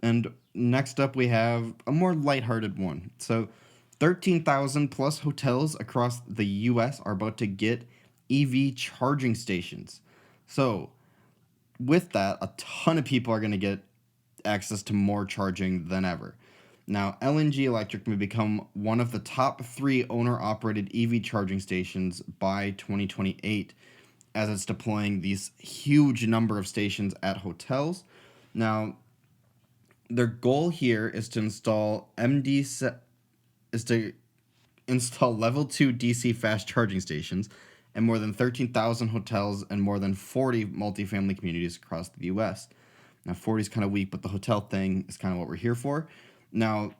And next up, we have a more lighthearted one. So, 13,000 plus hotels across the US are about to get EV charging stations. So, with that, a ton of people are going to get access to more charging than ever. Now, LNG Electric may become one of the top three owner operated EV charging stations by 2028 as it's deploying these huge number of stations at hotels. Now, their goal here is to is to install level 2 DC fast charging stations in more than 13,000 hotels and more than 40 multifamily communities across the US. Now, 40 is kind of weak, but the hotel thing is kind of what we're here for. Now,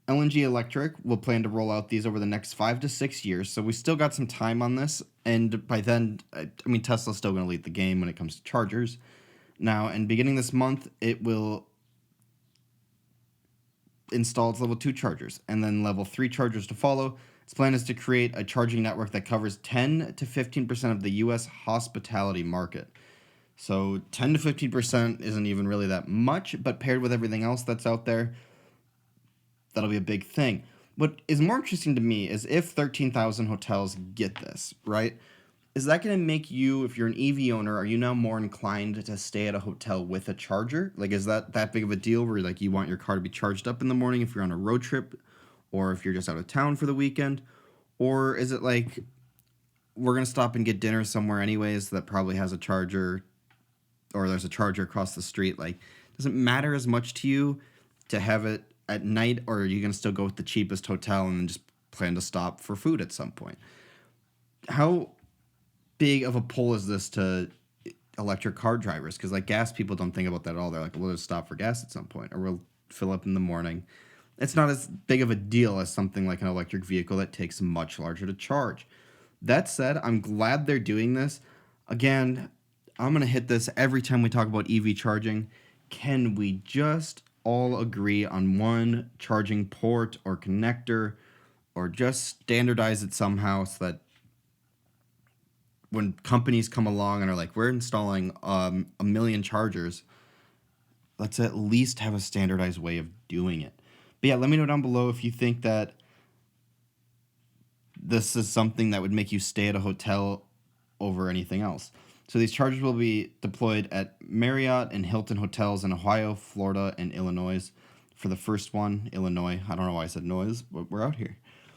LNG Electric will plan to roll out these over the next 5 to 6 years, so we still got some time on this. And by then, I mean, Tesla's still going to lead the game when it comes to chargers. Now, and beginning this month, it will install its level 2 chargers and then level 3 chargers to follow. Its plan is to create a charging network that covers 10 to 15% of the US hospitality market. So 10 to 15% isn't even really that much, but paired with everything else that's out there, that'll be a big thing. What is more interesting to me is if 13,000 hotels get this, right? Is that going to make you, if you're an EV owner, are you now more inclined to stay at a hotel with a charger? Like, is that big of a deal where, like, you want your car to be charged up in the morning if you're on a road trip or if you're just out of town for the weekend? Or is it like, we're going to stop and get dinner somewhere anyways that probably has a charger, or there's a charger across the street? Like, does it matter as much to you to have it at night, or are you going to still go with the cheapest hotel and then just plan to stop for food at some point? How big of a pull is this to electric car drivers? Because, like, gas people don't think about that at all. They're like, we'll just stop for gas at some point, or we'll fill up in the morning. It's not as big of a deal as something like an electric vehicle that takes much larger to charge. That said, I'm glad they're doing this. Again, I'm going to hit this every time we talk about EV charging. Can we just all agree on one charging port or connector, or just standardize it somehow so that when companies come along and are like, we're installing a million chargers, let's at least have a standardized way of doing it. But yeah, let me know down below if you think that this is something that would make you stay at a hotel over anything else. So these chargers will be deployed at Marriott and Hilton hotels in Ohio, Florida, and Illinois. For the first one, Illinois. I don't know why I said noise, but we're out here.